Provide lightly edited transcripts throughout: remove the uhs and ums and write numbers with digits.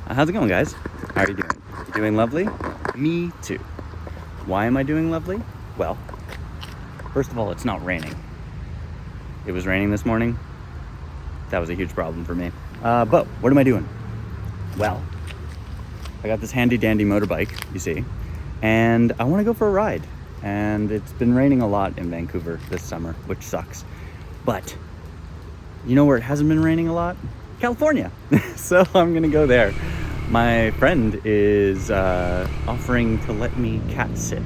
How's it going, guys? How are you doing? You doing lovely? Me too. Why am I doing lovely? Well, first of all, it's not raining. It was raining this morning. That was a huge problem for me. But what am I doing? Well, I got this handy dandy motorbike, you see, and I want to go for a ride. And it's been raining a lot in Vancouver this summer, which sucks. But you know where it hasn't been raining a lot? California. So I'm gonna go there. My friend is offering to let me cat sit.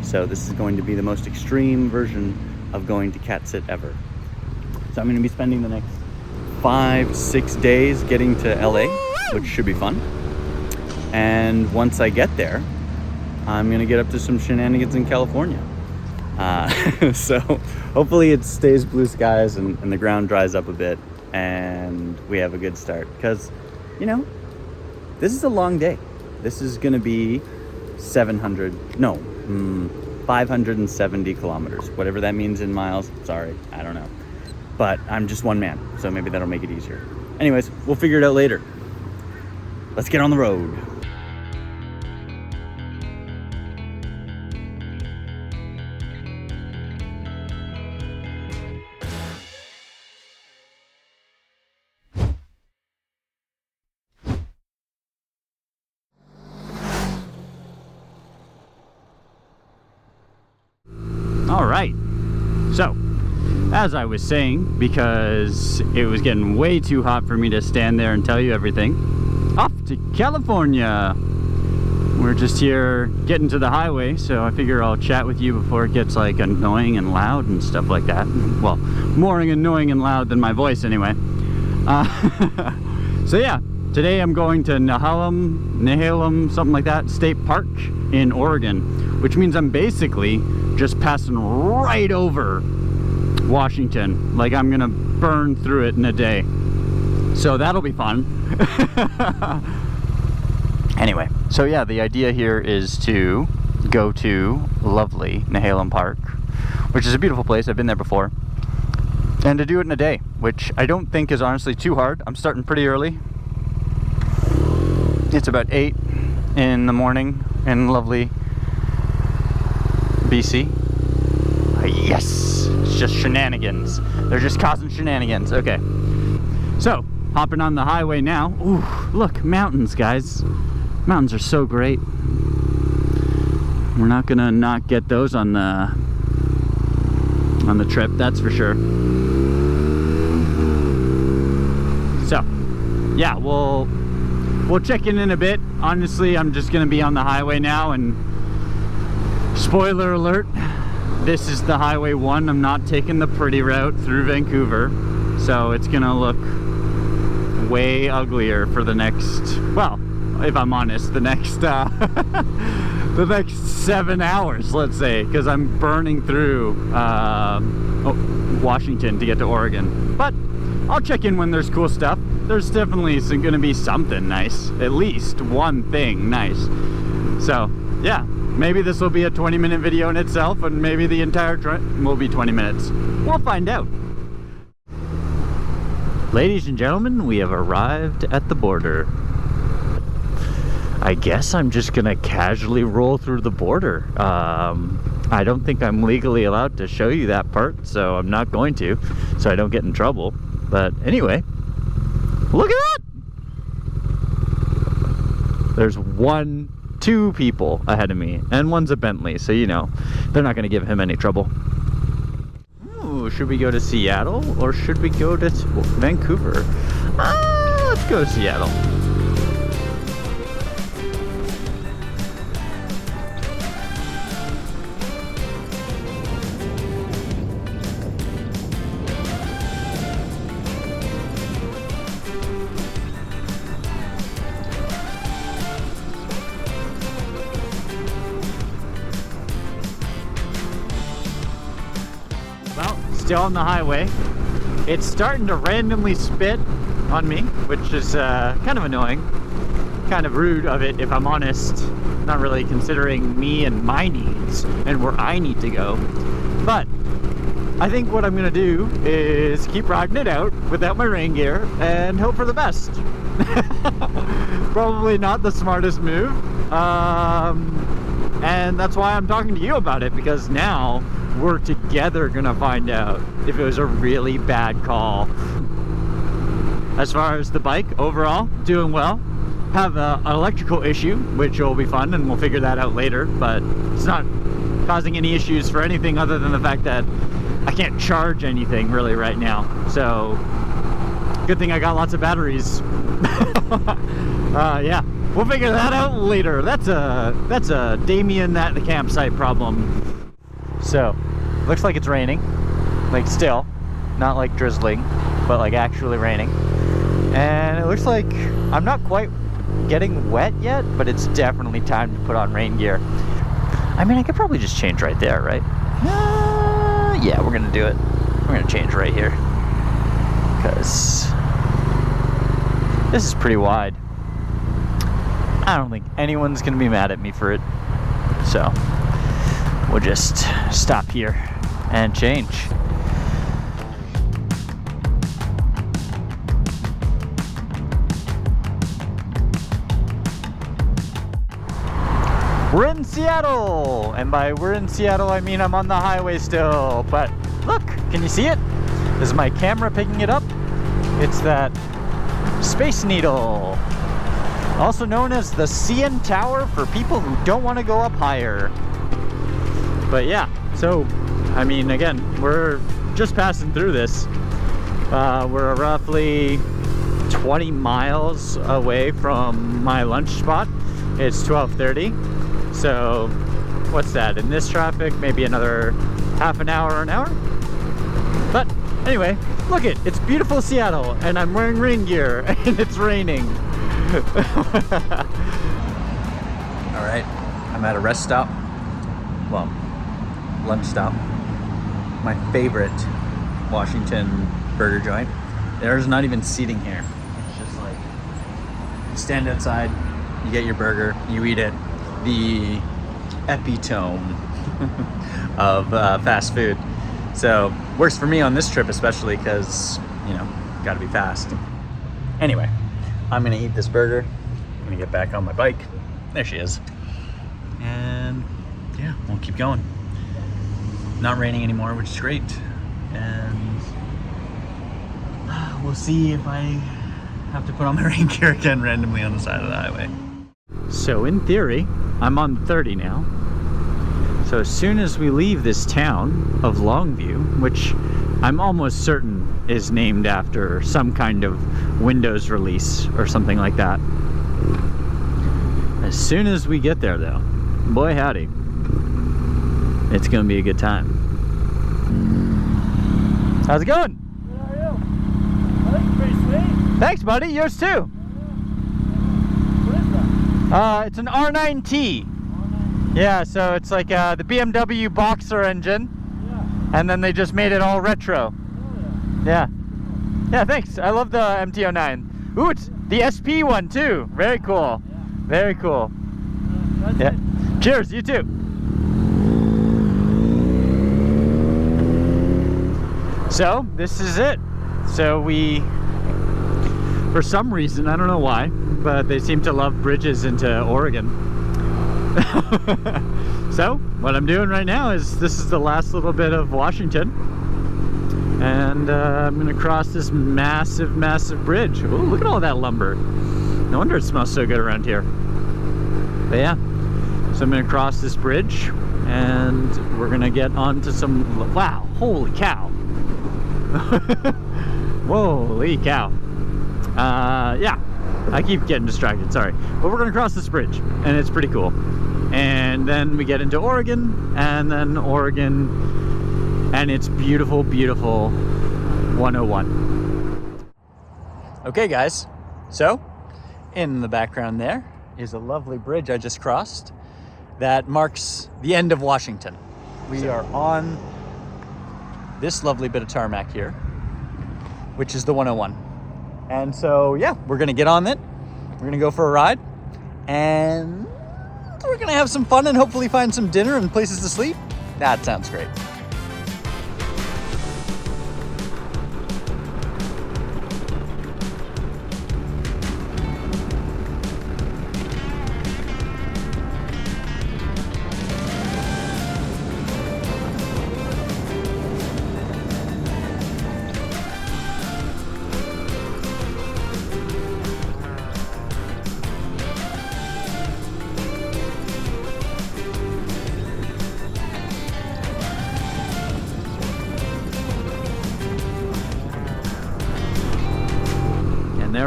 So this is going to be the most extreme version of going to cat sit ever. So I'm gonna be spending the next 5-6 days getting to LA, which should be fun. And once I get there, I'm gonna get up to some shenanigans in California. So hopefully it stays blue skies and the ground dries up a bit and we have a good start, because you know, this is a long day. This is gonna be 570 kilometers, whatever that means in miles. Sorry, I don't know, but I'm just one man, so maybe that'll make it easier. Anyways, we'll figure it out later. Let's get on the road. All right, so as I was saying, because it was getting way too hot for me to stand there and tell you everything, off to California. We're just here getting to the highway, so I figure I'll chat with you before it gets like annoying and loud and stuff like that. Well, more annoying and loud than my voice anyway. So yeah, today I'm going to Nehalem, something like that, State Park in Oregon, which means I'm basically just passing right over Washington. Like I'm gonna burn through it in a day. So that'll be fun. Anyway, so yeah, the idea here is to go to lovely Nehalem Park, which is a beautiful place. I've been there before. And to do it in a day, which I don't think is honestly too hard. I'm starting pretty early. It's about 8 in the morning in lovely BC. Yes, it's just shenanigans. They're just causing shenanigans. Okay, so hopping on the highway now. Ooh, look, mountains, guys. Mountains are so great. We're not gonna not get those on the trip, that's for sure. So yeah, we'll check in a bit. Honestly, I'm just gonna be on the highway now, and spoiler alert, this is the Highway 1. I'm not taking the pretty route through Vancouver, so it's gonna look way uglier for the next, well, if I'm honest, the next the next 7 hours, let's say, because I'm burning through Washington to get to Oregon. But I'll check in when there's cool stuff. There's definitely gonna be something nice, at least one thing nice. So yeah, maybe this will be a 20-minute video in itself, and maybe the entire trip will be 20 minutes. We'll find out. Ladies and gentlemen, we have arrived at the border. I guess I'm just gonna casually roll through the border. I don't think I'm legally allowed to show you that part, so I'm not going to, so I don't get in trouble. But anyway, look at that! There's two people ahead of me, and one's a Bentley, so you know, they're not gonna give him any trouble. Ooh, should we go to Seattle, or should we go to Vancouver? Let's go to Seattle. Still on the highway. It's starting to randomly spit on me, which is kind of annoying, kind of rude of it, if I'm honest, not really considering me and my needs and where I need to go. But I think what I'm gonna do is keep riding it out without my rain gear and hope for the best. probably not the smartest move. And that's why I'm talking to you about it, because now we're together gonna find out if it was a really bad call. As far as the bike, overall, doing well. Have an electrical issue, which will be fun, and we'll figure that out later, but it's not causing any issues for anything other than the fact that I can't charge anything really right now. So, good thing I got lots of batteries. Yeah, we'll figure that out later. That's a Damian at the campsite problem. So, looks like it's raining. Like still, not like drizzling, but like actually raining. And it looks like I'm not quite getting wet yet, but it's definitely time to put on rain gear. I mean, I could probably just change right there, right? Yeah, we're gonna do it. We're gonna change right here, because this is pretty wide. I don't think anyone's gonna be mad at me for it. So we'll just stop here and change. We're in Seattle, and by we're in Seattle, I mean I'm on the highway still, but look, can you see it? This is my camera picking it up. It's that Space Needle, also known as the CN Tower for people who don't want to go up higher. But yeah, so, I mean, again, we're just passing through this. We're roughly 20 miles away from my lunch spot. It's 12:30. So, what's that? In this traffic, maybe another half an hour or an hour? But anyway, look it's beautiful Seattle, and I'm wearing rain gear, and it's raining. Alright, I'm at a rest stop. Well, lunch stop. My favorite Washington burger joint. There's not even seating here. It's just like, you stand outside, you get your burger, you eat it. The epitome of fast food. So works for me on this trip, especially because, you know, gotta be fast. Anyway, I'm gonna eat this burger. I'm gonna get back on my bike. There she is. And yeah, we'll keep going. Not raining anymore, which is great. And we'll see if I have to put on my rain gear again randomly on the side of the highway. So in theory, I'm on 30 now. So as soon as we leave this town of Longview, which I'm almost certain is named after some kind of Windows release or something like that. As soon as we get there though, boy howdy, it's gonna be a good time. How's it going? Good, how are you? I think it's pretty sweet. Thanks buddy, yours too. It's an R9T. Yeah, so it's like the BMW Boxer engine. Yeah. And then they just made it all retro. Oh, yeah. Yeah, thanks. I love the MT-09. Ooh, it's the SP one too. Very cool. Yeah. Very cool. Yeah. It. Cheers, you too. So, this is it. So we, for some reason, I don't know why, but they seem to love bridges into Oregon. So what I'm doing right now is, this is the last little bit of Washington, and I'm gonna cross this massive bridge. Ooh, look at all that lumber. No wonder it smells so good around here. But yeah, so I'm gonna cross this bridge and we're gonna get onto some, wow, holy cow. Holy cow. Yeah, I keep getting distracted, sorry. But we're gonna cross this bridge, and it's pretty cool. And then we get into Oregon, and then Oregon, and it's beautiful, beautiful 101. Okay guys, so in the background there is a lovely bridge I just crossed that marks the end of Washington. We are on this lovely bit of tarmac here, which is the 101. And so, yeah, we're gonna get on it. We're gonna go for a ride, and we're gonna have some fun and hopefully find some dinner and places to sleep. That sounds great.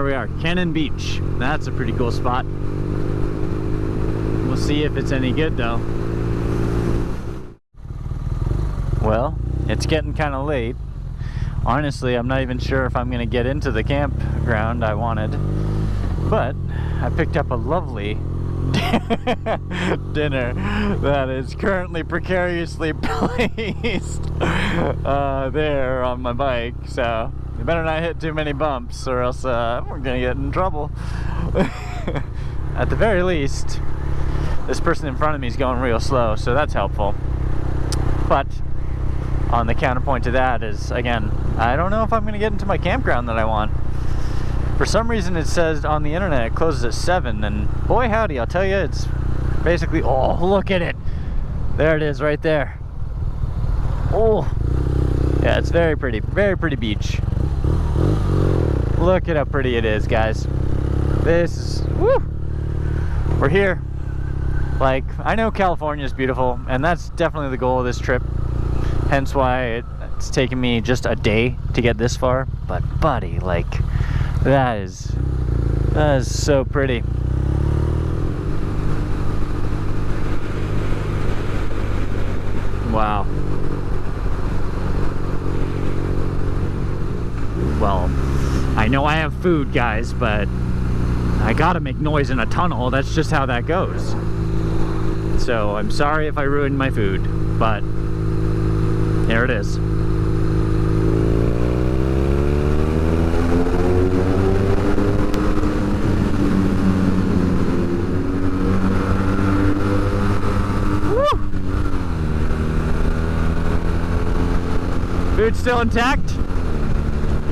there we are, Cannon Beach. That's a pretty cool spot. We'll see if it's any good though. Well, it's getting kind of late. Honestly, I'm not even sure if I'm going to get into the campground I wanted. But I picked up a lovely dinner that is currently precariously placed there on my bike. So you better not hit too many bumps or else we're going to get in trouble. At the very least, this person in front of me is going real slow, so that's helpful. But on the counterpoint to that is, again, I don't know if I'm going to get into my campground that I want. For some reason it says on the internet it closes at 7, and boy howdy, I'll tell you, it's basically, oh, look at it. There it is right there. Oh, yeah, it's very pretty beach. Look at how pretty it is, guys. This is, woo, we're here. Like, I know California is beautiful, and that's definitely the goal of this trip. Hence why it's taken me just a day to get this far. But buddy, like, that is so pretty. Wow. Well, I know I have food, guys, but I gotta make noise in a tunnel. That's just how that goes. So I'm sorry if I ruined my food, but here it is. Woo! Food still intact.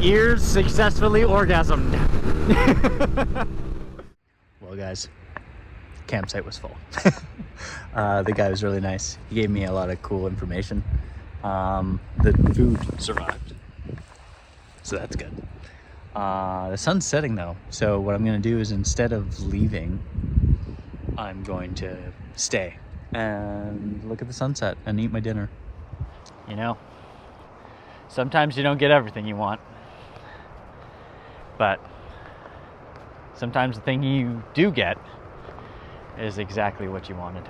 Ears successfully orgasmed. Well, guys, campsite was full. The guy was really nice. He gave me a lot of cool information. The food survived, so that's good. The sun's setting though, so what I'm gonna do is, instead of leaving, I'm going to stay and look at the sunset and eat my dinner. You know, sometimes you don't get everything you want, but sometimes the thing you do get is exactly what you wanted.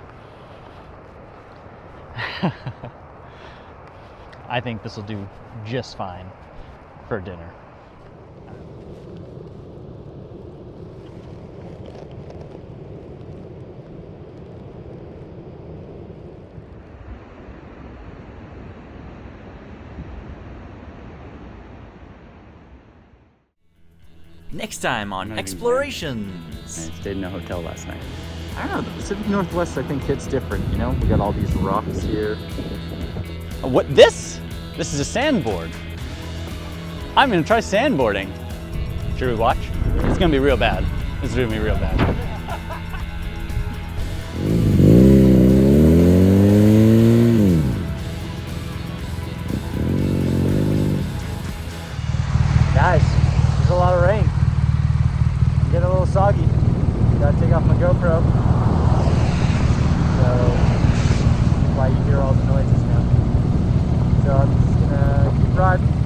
I think this will do just fine for dinner. Next time on Explorations. I stayed in a hotel last night. I don't know, the Pacific Northwest I think hits different, you know? We got all these rocks here. What, this? This is a sandboard. I'm gonna try sandboarding. Should we watch? It's gonna be real bad. It's gonna be real bad. Guys, there's a lot of rain. I'm getting a little soggy. Gotta take off my GoPro. So that's why you hear all the noises now. So I'm just gonna keep riding.